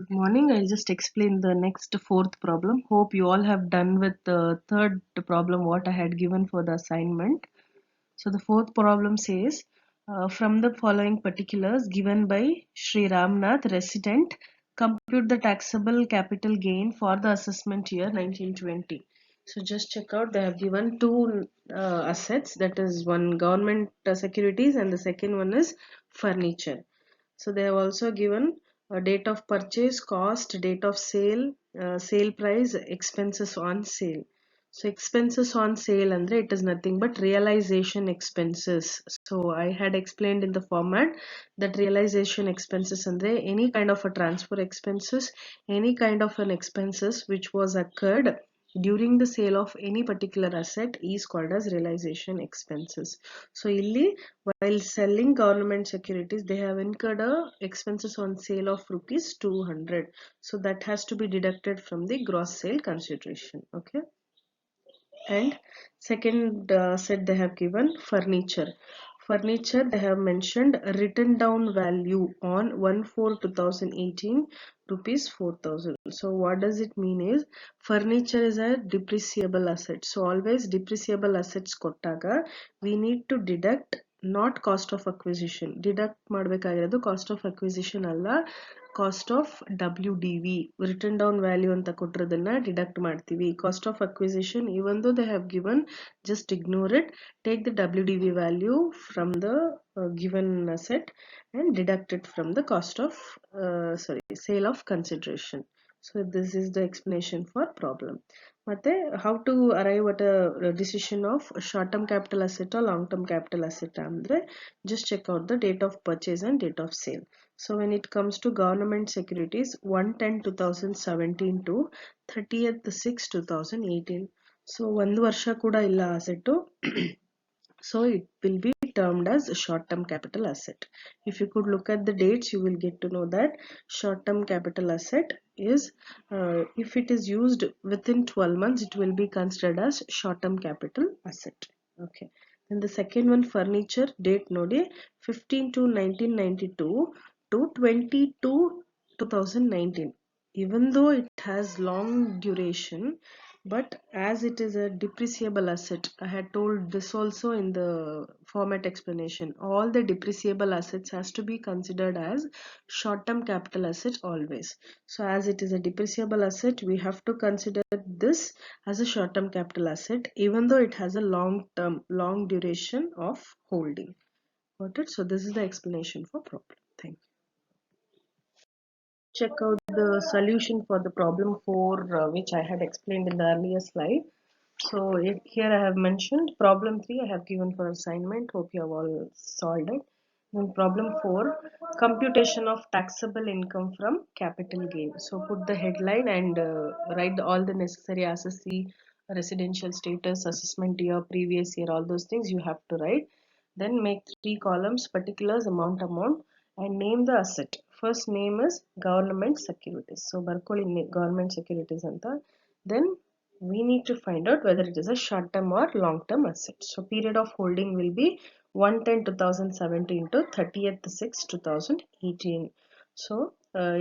Good morning. I'll just explain the next fourth problem. Hope you all have done with the third problem what I had given for the assignment. So the fourth problem says, from the following particulars given by Sri Ramnath, resident, compute the taxable capital gain for the assessment year 1920. So just check out, they have given two assets, that is one government securities and the second one is furniture. So they have also given a date of purchase, cost, date of sale, sale price, expenses on sale. So expenses on sale andre it is nothing but realization expenses. So I had explained in the format that realization expenses andre any kind of a transfer expenses, any kind of an expenses which was occurred during the sale of any particular asset is called as realization expenses. So illi while selling government securities, they have incurred expenses on sale of rupees 200. So that has to be deducted from the gross sale consideration. Okay. And second set they have given furniture. Furniture they have mentioned a written down value on 1/4/2018 rupees 4,000. So what does it mean is furniture is a depreciable asset. So always depreciable assets kottaga we need to deduct not cost of acquisition. Deduct ಮಾಡಬೇಕಾಗಿರೋದು cost of acquisition ಅಲ್ಲ, cost of WDV written down value ಅಂತ ಕೊಟ್ಟಿರೋದನ್ನ deduct ಮಾಡ್ತೀವಿ. Cost of acquisition even though they have given, just ignore it, take the WDV value from the given asset and deduct it from the cost of sale of consideration. So this is the explanation for problem. ಮತ್ತೆ how to arrive at a decision of short term capital asset or long term capital asset ಅಂದ್ರೆ just check out the date of purchase and date of sale. So when it comes to government securities 1/10/2017 to 30th 6 2018. So ಒಂದು ವರ್ಷ ಕೂಡ ಇಲ್ಲ asset. So it will be termed as a short-term capital asset. If you could look at the dates, you will get to know that short-term capital asset is, if it is used within 12 months, it will be considered as short-term capital asset. Okay. Then the second one, furniture, date nodi 15 to 1992 to 22 2019. Even though it has long duration, but as it is a depreciable asset, I had told this also in the format explanation, all the depreciable assets has to be considered as short-term capital asset always. So as it is a depreciable asset, we have to consider this as a short-term capital asset even though it has a long duration of holding. Got it? So this is the explanation for problem. Thank you. Check out the solution for the problem 4 which I had explained in the earlier slide. So here I have mentioned problem 3 I have given for assignment. Hope you have all solved it. Then problem 4, computation of taxable income from capital gain. So put the headline and write all the necessary SSC, residential status, assessment year, previous year, all those things you have to write. Then make 3 columns, particulars, amount, and name the asset. First name is government securities. So barkoli government securities anta. Then we need to find out whether it is a short term or long term asset. So period of holding will be 1/10/2017 to 30th 6 2018. So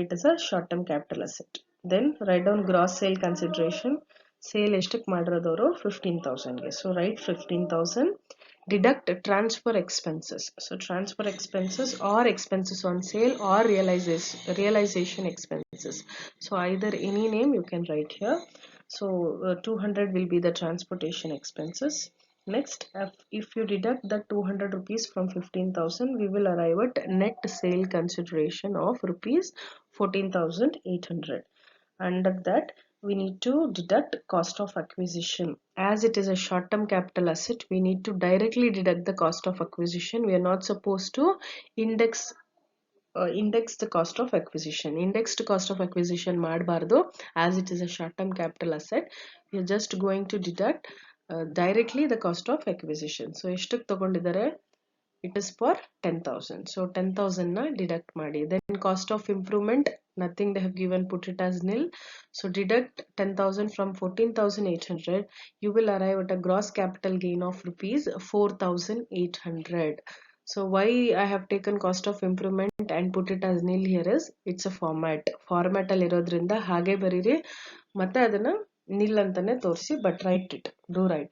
it is a short term capital asset. Then write down gross sale consideration. Sale ಎಷ್ಟಕ್ಕೆ ಮಾಡಿರೋದವರು 15,000 ಗೆ. So write 15,000. Deduct transfer expenses. So transfer expenses or expenses on sale or realization expenses. So either any name you can write here. So 200 will be the transportation expenses. Next, if you deduct the 200 rupees from 15,000, we will arrive at net sale consideration of rupees 14,800. Under that, we need to deduct cost of acquisition. As it is a short-term capital asset, we need to directly deduct the cost of acquisition. We are not supposed to index the cost of acquisition. Indexed cost of acquisition ಮಾಡಬಾರದು, as it is a short-term capital asset. We are just going to deduct directly the cost of acquisition. So ಎಷ್ಟಕ್ಕೆ ತಗೊಂಡಿದ್ದಾರೆ? It is for 10,000. So 10,000 na deduct ಮಾಡಿ. Then cost of improvement, nothing they have given, put it as nil. So deduct 10,000 from 14,800. You will arrive at a gross capital gain of rupees 4,800. So why I have taken cost of improvement and put it as nil here is it's a format ಅಲ್ಲಿ ಇರೋದ್ರಿಂದ ಹಾಗೆ ಬರೀರಿ ಮತ್ತೆ ಅದನ್ನ nil ಅಂತಾನೆ ತೋರಿಸಿ but write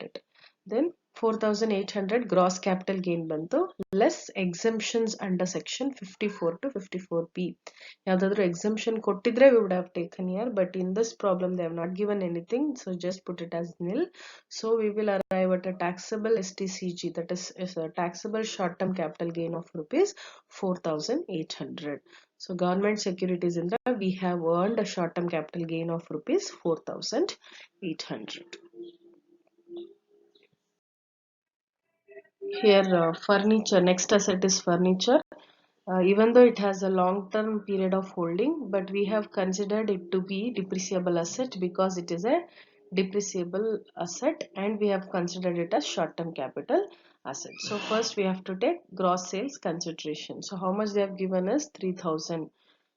it. Then 4800 gross capital gain ಬಂತು less exemptions under section 54 to 54p. ಯಾವ್ದಾದ್ರು exemption ಕೊಟ್ಟಿದ್ರೆ we would have taken here, but in this problem they have not given anything, so just put it as nil. So we will arrive at a taxable STCG, that is a taxable short-term capital gain of rupees 4800. So government securities in that we have earned a short-term capital gain of rupees 4800. Here furniture, next asset is furniture. Even though it has a long-term period of holding, but we have considered it to be depreciable asset because it is a depreciable asset, and we have considered it as short-term capital asset. So first we have to take gross sales consideration. So how much they have given us? 3000.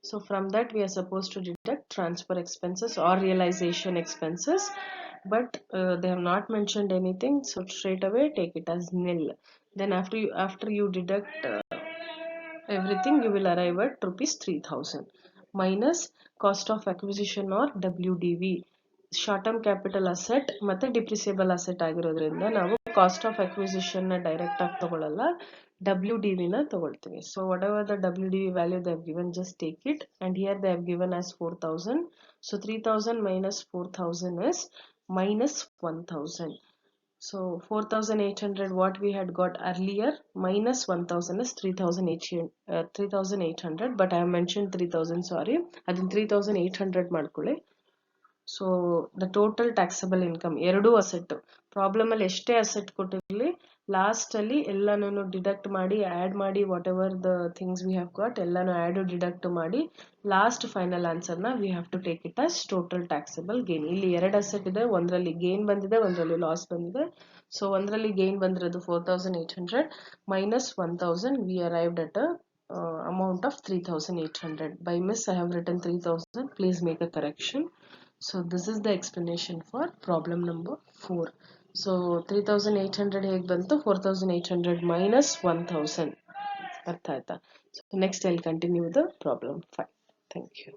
So from that we are supposed to deduct transfer expenses or realization expenses, but they have not mentioned anything, so straight away take it as nil. Then after you deduct everything, you will arrive at rupees 3000 minus cost of acquisition or WDV. Short term capital asset ಮತ್ತೆ depreciable asset ಆಗಿರೋದ್ರಿಂದ ನಾವು cost of acquisition ನ direct ಆಗಿ ತಗೊಳ್ಳಲ್ಲ, WDV ನ ತಗೊಳ್ತೀವಿ. So whatever the WDV value they have given, just take it, and here they have given as 4000. So 3000 minus 4000 is minus 1000. So 4800 what we had got earlier minus 1000 is 3800, but I have mentioned 3000, sorry, adin 3800 ಮಾಡ್ಕೊಳ್ಳಿ. So the total taxable income ಎರಡು asset, problem ಅಲ್ಲಿ ಎಷ್ಟೇ asset ಕೊಟ್ಟಿರಲಿ last ಅಲ್ಲಿ ಎಲ್ಲಾನು deduct ಮಾಡಿ add ಮಾಡಿ whatever the things we have got ಎಲ್ಲಾನು add deduct ಮಾಡಿ ಲಾಸ್ಟ್ ಫೈನಲ್ ಆನ್ಸರ್ ನ we have to take it as total taxable gain. ಇಲ್ಲಿ ಎರಡು ಅಸೆಟ್ ಇದೆ, ಒಂದರಲ್ಲಿ ಗೇನ್ ಬಂದಿದೆ, ಒಂದರಲ್ಲಿ ಲಾಸ್ ಬಂದಿದೆ. ಸೊ ಒಂದರಲ್ಲಿ ಗೇನ್ ಬಂದಿರೋದು 4800 minus 1000, we arrived at a amount of 3800. By miss I have written 3000, please make a correction. So this is the explanation for problem number 4. So 3800 ಹೇಗೆ ಬಂತು? 4800 minus 1000. ಅರ್ಥ ಆಯ್ತಾ? So next I'll continue the problem 5. Thank you.